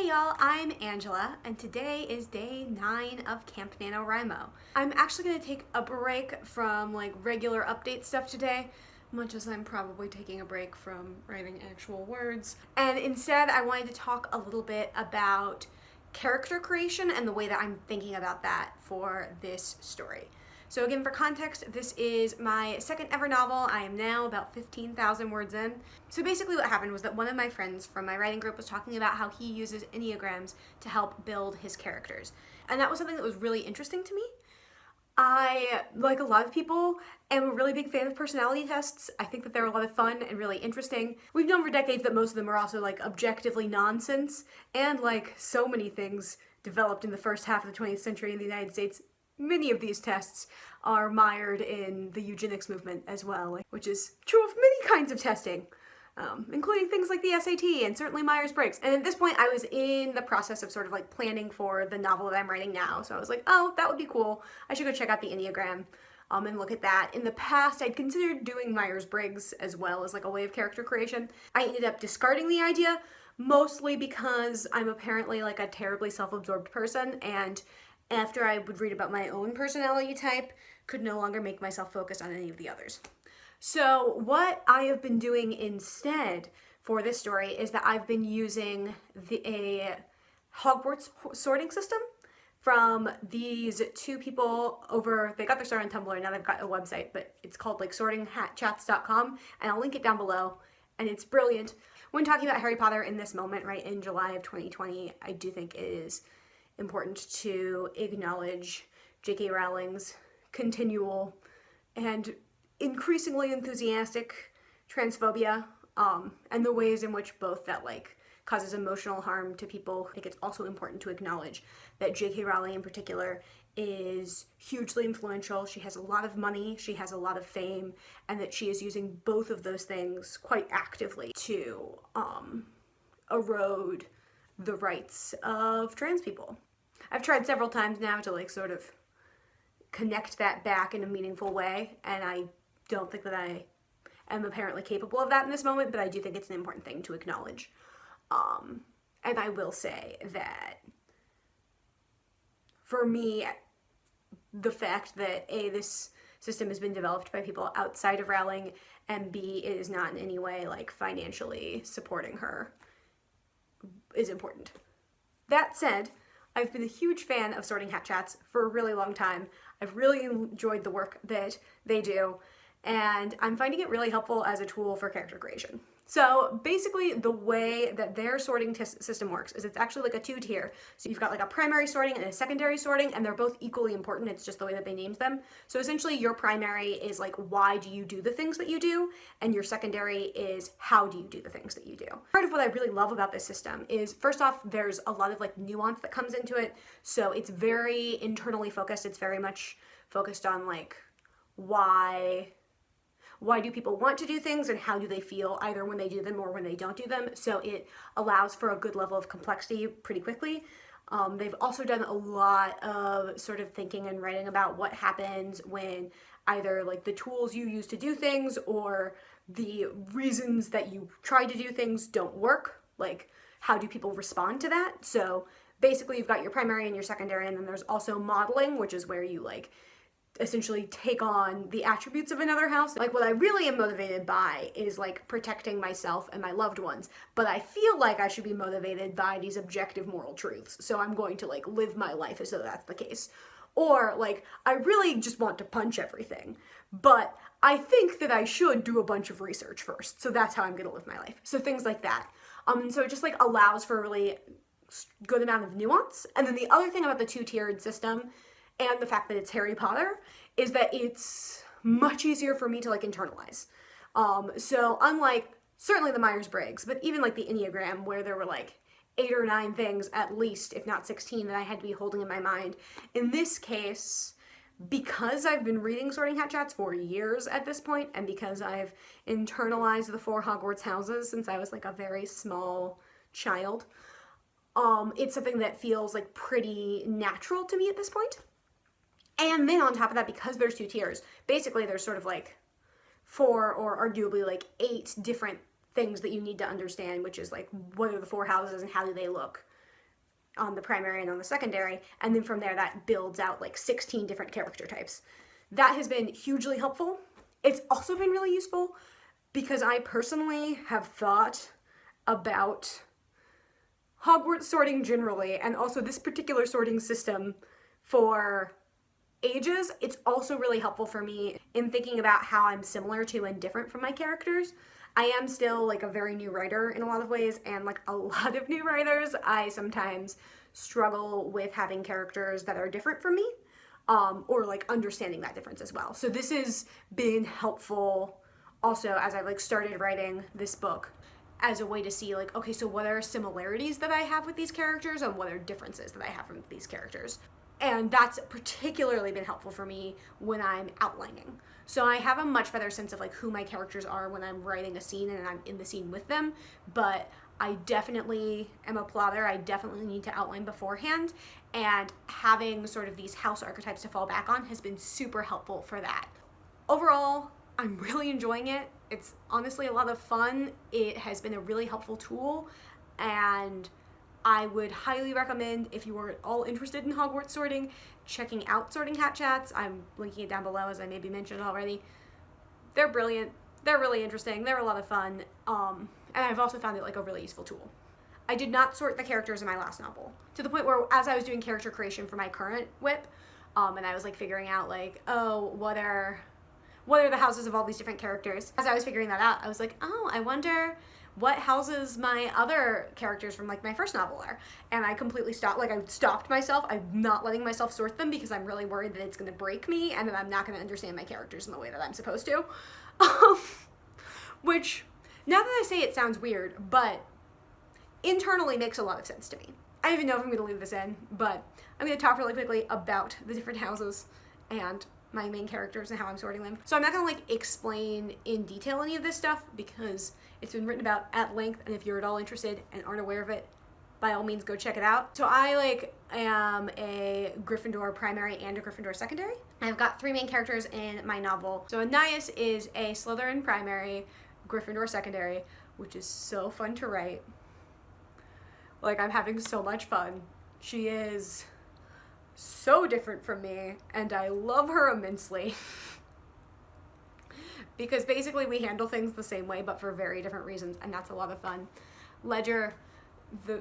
Hey y'all, I'm Angela, and today is day 9 of Camp NaNoWriMo. I'm actually going to take a break from regular update stuff today, much as I'm probably taking a break from writing actual words. And instead, I wanted to talk a little bit about character creation and the way that I'm thinking about that for this story. So again, for context, this is my second ever novel. I am now about 15,000 words in. So basically what happened was that one of my friends from my writing group was talking about how he uses Enneagrams to help build his characters. And that was something that was really interesting to me. I, like a lot of people, am a really big fan of personality tests. I think that they're a lot of fun and really interesting. We've known for decades that most of them are also objectively nonsense, and so many things developed in the first half of the 20th century in the United States, many of these tests are mired in the eugenics movement as well, which is true of many kinds of testing, including things like the SAT and certainly Myers-Briggs. And at this point, I was in the process of sort of planning for the novel that I'm writing now. So I was like, oh, that would be cool. I should go check out the Enneagram and look at that. In the past, I'd considered doing Myers-Briggs as well as a way of character creation. I ended up discarding the idea, mostly because I'm apparently a terribly self-absorbed person, and after I would read about my own personality type, could no longer make myself focus on any of the others. So what I have been doing instead for this story is that I've been using a Hogwarts sorting system from these two people over, they got their start on Tumblr, now they've got a website, but it's called sortinghatchats.com, and I'll link it down below, and it's brilliant. When talking about Harry Potter in this moment, right, in July of 2020, I do think it is important to acknowledge JK Rowling's continual and increasingly enthusiastic transphobia, and the ways in which both that causes emotional harm to people. I think it's also important to acknowledge that JK Rowling in particular is hugely influential. She has a lot of money, she has a lot of fame, and that she is using both of those things quite actively to erode the rights of trans people. I've tried several times now to sort of connect that back in a meaningful way, and I don't think that I am apparently capable of that in this moment, but I do think it's an important thing to acknowledge. And I will say that for me, the fact that A, this system has been developed by people outside of Rowling, and B, it is not in any way financially supporting her, is important. That said, I've been a huge fan of Sorting Hat Chats for a really long time. I've really enjoyed the work that they do, and I'm finding it really helpful as a tool for character creation. So basically the way that their sorting system works is it's actually a two-tier. So you've got a primary sorting and a secondary sorting, and they're both equally important. It's just the way that they named them. So essentially your primary is why do you do the things that you do, and your secondary is how do you do the things that you do. Part of what I really love about this system is, first off, there's a lot of nuance that comes into it. So it's very internally focused. It's very much focused on why do people want to do things and how do they feel either when they do them or when they don't do them. So it allows for a good level of complexity pretty quickly. They've also done a lot of sort of thinking and writing about what happens when either the tools you use to do things or the reasons that you try to do things don't work. How do people respond to that? So basically you've got your primary and your secondary, and then there's also modeling, which is where you essentially take on the attributes of another house. What I really am motivated by is protecting myself and my loved ones, but I feel I should be motivated by these objective moral truths, so I'm going to live my life as though that's the case. Or I really just want to punch everything, but I think that I should do a bunch of research first, so that's how I'm gonna live my life. So things like that. So it just allows for a really good amount of nuance. And then the other thing about the two-tiered system and the fact that it's Harry Potter is that it's much easier for me to internalize. So unlike certainly the Myers-Briggs, but even the Enneagram, where there were 8 or 9 things at least, if not 16, that I had to be holding in my mind. In this case, because I've been reading Sorting Hat Chats for years at this point, and because I've internalized the 4 Hogwarts houses since I was a very small child, it's something that feels pretty natural to me at this point. And then on top of that, because there's 2 tiers, basically there's sort of 4 or arguably 8 different things that you need to understand, which is what are the 4 houses and how do they look on the primary and on the secondary, and then from there that builds out like 16 different character types. That has been hugely helpful. It's also been really useful because I personally have thought about Hogwarts sorting generally, and also this particular sorting system for ages. It's also really helpful for me in thinking about how I'm similar to and different from my characters. I am still like a very new writer in a lot of ways, and like a lot of new writers, I sometimes struggle with having characters that are different from me, or like understanding that difference as well. So this has been helpful also as I've like started writing this book, as a way to see like, okay, so what are similarities that I have with these characters and what are differences that I have with these characters. And that's particularly been helpful for me when I'm outlining. So I have a much better sense of like who my characters are when I'm writing a scene and I'm in the scene with them, but I definitely am a plotter. I definitely need to outline beforehand, and having sort of these house archetypes to fall back on has been super helpful for that. Overall, I'm really enjoying it. It's honestly a lot of fun. It has been a really helpful tool, and I would highly recommend, if you are at all interested in Hogwarts sorting, checking out Sorting Hat Chats. I'm linking it down below, as I maybe mentioned already. They're brilliant. They're really interesting. They're a lot of fun. And I've also found it like a really useful tool. I did not sort the characters in my last novel, to the point where as I was doing character creation for my current whip, and I was like figuring out like, oh, what are the houses of all these different characters? As I was figuring that out, I was like, oh, I wonder what houses my other characters from like my first novel are. And I completely stopped, like I stopped myself. I'm not letting myself sort them because I'm really worried that it's gonna break me and that I'm not gonna understand my characters in the way that I'm supposed to. Which, now that I say it, sounds weird, but internally makes a lot of sense to me. I don't even know if I'm gonna leave this in, but I'm gonna talk really quickly about the different houses and my main characters and how I'm sorting them. So I'm not gonna like explain in detail any of this stuff because it's been written about at length, and if you're at all interested and aren't aware of it, by all means go check it out. So I like am a Gryffindor primary and a Gryffindor secondary. I've got 3 main characters in my novel. So Anais is a Slytherin primary, Gryffindor secondary, which is so fun to write. Like, I'm having so much fun. She is so different from me, and I love her immensely. Because basically we handle things the same way, but for very different reasons, and that's a lot of fun. Ledger,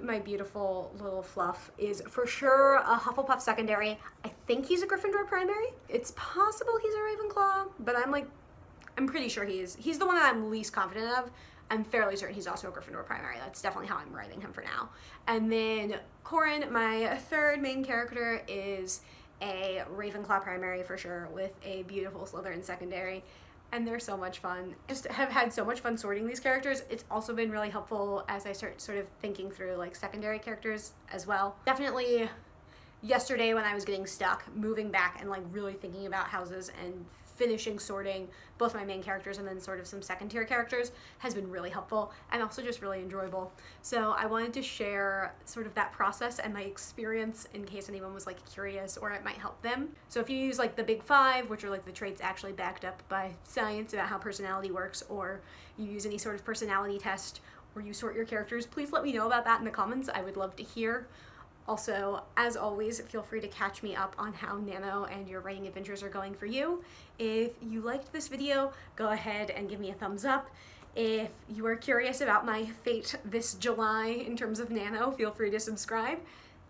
my beautiful little fluff, is for sure a Hufflepuff secondary. I think he's a Gryffindor primary. It's possible he's a Ravenclaw, but I'm pretty sure he's the one that I'm least confident of. I'm fairly certain he's also a Gryffindor primary. That's definitely how I'm writing him for now. And then Corin, my 3rd main character, is a Ravenclaw primary for sure, with a beautiful Slytherin secondary. And they're so much fun. Just have had so much fun sorting these characters. It's also been really helpful as I start sort of thinking through like secondary characters as well. Definitely yesterday when I was getting stuck, moving back and like really thinking about houses and finishing sorting both my main characters and then sort of some second tier characters has been really helpful and also just really enjoyable. So I wanted to share sort of that process and my experience in case anyone was like curious or it might help them. So if you use like the big 5, which are like the traits actually backed up by science about how personality works, or you use any sort of personality test, or you sort your characters, please let me know about that in the comments. I would love to hear. Also, as always, feel free to catch me up on how NaNo and your writing adventures are going for you. If you liked this video, go ahead and give me a thumbs up. If you are curious about my fate this July in terms of NaNo, feel free to subscribe.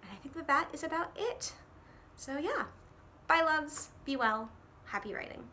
And I think that is about it. So yeah, bye loves, be well, happy writing.